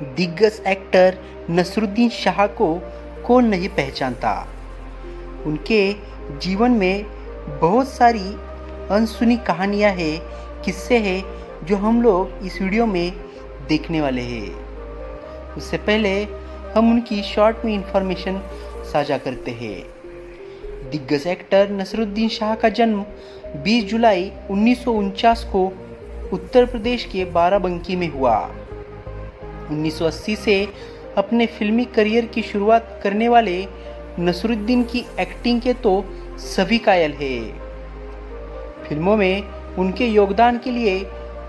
दिग्गज एक्टर नसरुद्दीन शाह को कौन नहीं पहचानता। उनके जीवन में बहुत सारी अनसुनी कहानियाँ हैं, किस्से हैं जो हम लोग इस वीडियो में देखने वाले हैं। उससे पहले हम उनकी शॉर्ट में इंफॉर्मेशन साझा करते हैं। दिग्गज एक्टर नसरुद्दीन शाह का जन्म 20 जुलाई 1949 को उत्तर प्रदेश के बाराबंकी में हुआ। 1980 से अपने फिल्मी करियर की शुरुआत करने वाले नसरुद्दीन की एक्टिंग के तो सभी कायल हैं। फिल्मों में उनके योगदान के लिए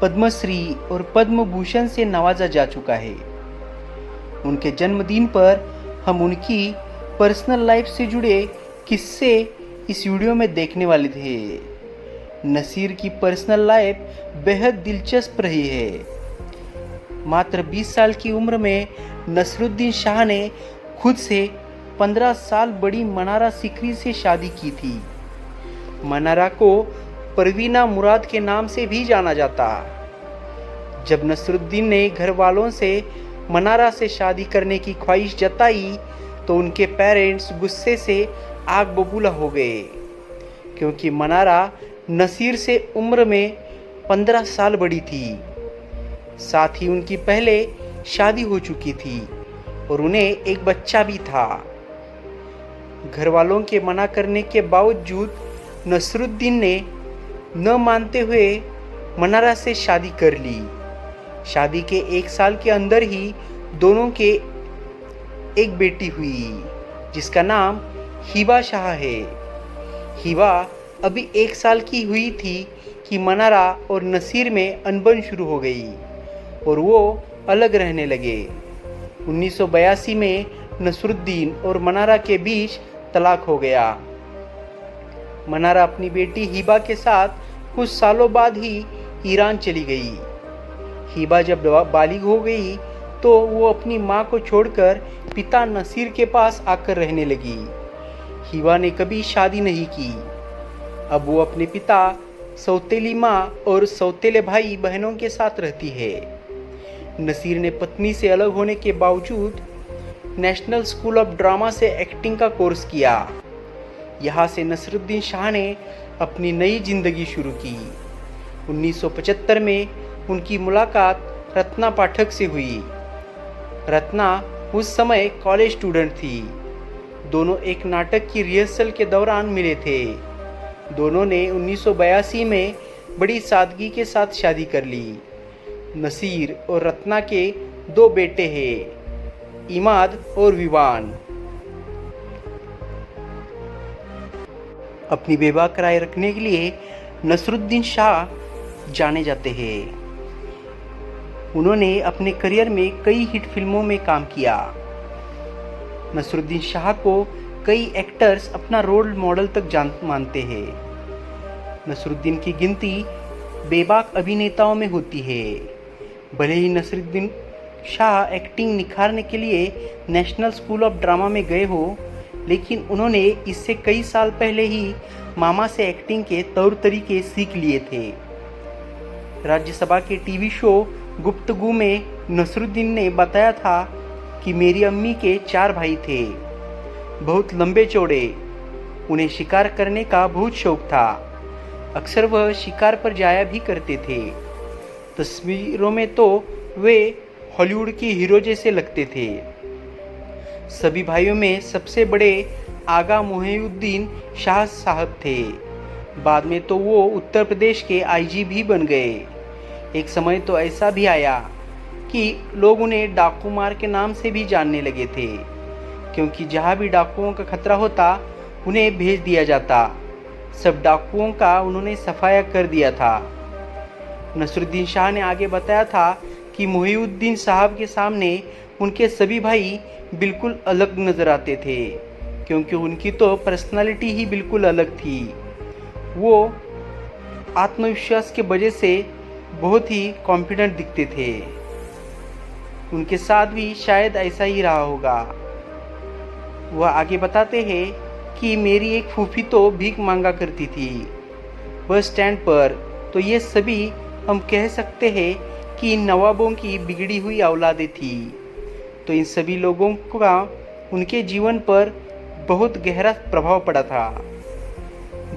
पद्मश्री और पद्म भूषण से नवाजा जा चुका है। उनके जन्मदिन पर हम उनकी पर्सनल लाइफ से जुड़े किस्से इस वीडियो में देखने वाले थे। नसीर की पर्सनल लाइफ बेहद दिलचस्प रही है। मात्र 20 साल की उम्र में नसरुद्दीन शाह ने खुद से 15 साल बड़ी मनारा सिकरी से शादी की थी। मनारा को परवीना मुराद के नाम से भी जाना जाता। जब नसरुद्दीन ने घर वालों से मनारा से शादी करने की ख्वाहिश जताई तो उनके पेरेंट्स गुस्से से आग बबूला हो गए, क्योंकि मनारा नसीर से उम्र में 15 साल बड़ी थी। साथ ही उनकी पहले शादी हो चुकी थी और उन्हें एक बच्चा भी था। घर वालों के मना करने के बावजूद नसरुद्दीन ने न मानते हुए मनारा से शादी कर ली। शादी के 1 साल के अंदर ही दोनों के एक बेटी हुई, जिसका नाम हिबा शाह है। हिबा अभी 1 साल की हुई थी कि मनारा और नसीर में अनबन शुरू हो गई और वो अलग रहने लगे। 1982 में नसरुद्दीन और मनारा के बीच तलाक हो गया। मनारा अपनी बेटी हिबा के साथ कुछ सालों बाद ही ईरान चली गई। हिबा जब बालिग हो गई तो वो अपनी माँ को छोड़कर पिता नसीर के पास आकर रहने लगी। हिबा ने कभी शादी नहीं की। अब वो अपने पिता, सौतेली माँ और सौतेले भाई बहनों के साथ रहती है। नसीर ने पत्नी से अलग होने के बावजूद नेशनल स्कूल ऑफ ड्रामा से एक्टिंग का कोर्स किया। यहाँ से नसरुद्दीन शाह ने अपनी नई जिंदगी शुरू की। 1975 में उनकी मुलाकात रत्ना पाठक से हुई। रत्ना उस समय कॉलेज स्टूडेंट थी। दोनों एक नाटक की रिहर्सल के दौरान मिले थे। दोनों ने 1982 में बड़ी सादगी के साथ शादी कर ली। नसीर और रत्ना के 2 बेटे हैं, इमाद और विवान। अपनी बेबाक राय रखने के लिए नसरुद्दीन शाह जाने जाते हैं। उन्होंने अपने करियर में कई हिट फिल्मों में काम किया। नसरुद्दीन शाह को कई एक्टर्स अपना रोल मॉडल तक मानते हैं। नसरुद्दीन की गिनती बेबाक अभिनेताओं में होती है। भले ही नसरुद्दीन शाह एक्टिंग निखारने के लिए नेशनल स्कूल ऑफ ड्रामा में गए हो, लेकिन उन्होंने इससे कई साल पहले ही मामा से एक्टिंग के तौर तरीके सीख लिए थे। राज्यसभा के टीवी शो गुफ्तगू में नसरुद्दीन ने बताया था कि मेरी अम्मी के 4 भाई थे, बहुत लंबे चौड़े। उन्हें शिकार करने का बहुत शौक था। अक्सर वह शिकार पर जाया भी करते थे। तस्वीरों में तो वे हॉलीवुड की हीरो जैसे लगते थे। सभी भाइयों में सबसे बड़े आगा मोहिउद्दीन शाह साहब थे। बाद में तो वो उत्तर प्रदेश के आईजी भी बन गए। एक समय तो ऐसा भी आया कि लोग उन्हें डाकू मार के नाम से भी जानने लगे थे, क्योंकि जहाँ भी डाकुओं का खतरा होता उन्हें भेज दिया जाता। सब डाकुओं का उन्होंने सफाया कर दिया था। नसरुद्दीन शाह ने आगे बताया था कि मोहिउद्दीन साहब के सामने उनके सभी भाई बिल्कुल अलग नज़र आते थे, क्योंकि उनकी तो पर्सनालिटी ही बिल्कुल अलग थी। वो आत्मविश्वास के वजह से बहुत ही कॉन्फिडेंट दिखते थे। उनके साथ भी शायद ऐसा ही रहा होगा। वह आगे बताते हैं कि मेरी एक फूफी तो भीख मांगा करती थी बस स्टैंड पर, तो ये सभी हम कह सकते हैं कि नवाबों की बिगड़ी हुई औलादें थी। तो इन सभी लोगों का उनके जीवन पर बहुत गहरा प्रभाव पड़ा था।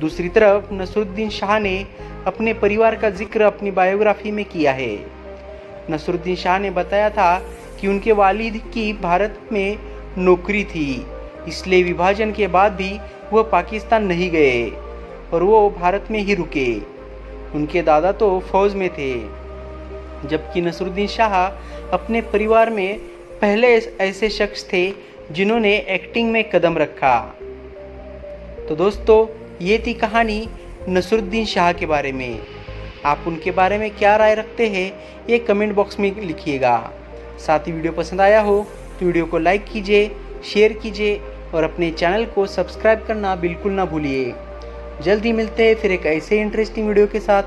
दूसरी तरफ नसरुद्दीन शाह ने अपने परिवार का जिक्र अपनी बायोग्राफी में किया है। नसरुद्दीन शाह ने बताया था कि उनके वालिद की भारत में नौकरी थी, इसलिए विभाजन के बाद भी वह पाकिस्तान नहीं गए और वो भारत में ही रुके। उनके दादा तो फौज में थे, जबकि नसरुद्दीन शाह अपने परिवार में पहले ऐसे शख्स थे जिन्होंने एक्टिंग में कदम रखा। तो दोस्तों, ये थी कहानी नसरुद्दीन शाह के बारे में। आप उनके बारे में क्या राय रखते हैं ये कमेंट बॉक्स में लिखिएगा। साथ ही वीडियो पसंद आया हो तो वीडियो को लाइक कीजिए, शेयर कीजिए और अपने चैनल को सब्सक्राइब करना बिल्कुल ना भूलिए। जल्द ही मिलते हैं फिर एक ऐसे इंटरेस्टिंग वीडियो के साथ।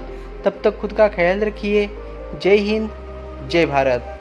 तब तक खुद का ख्याल रखिए। जय हिंद, जय भारत।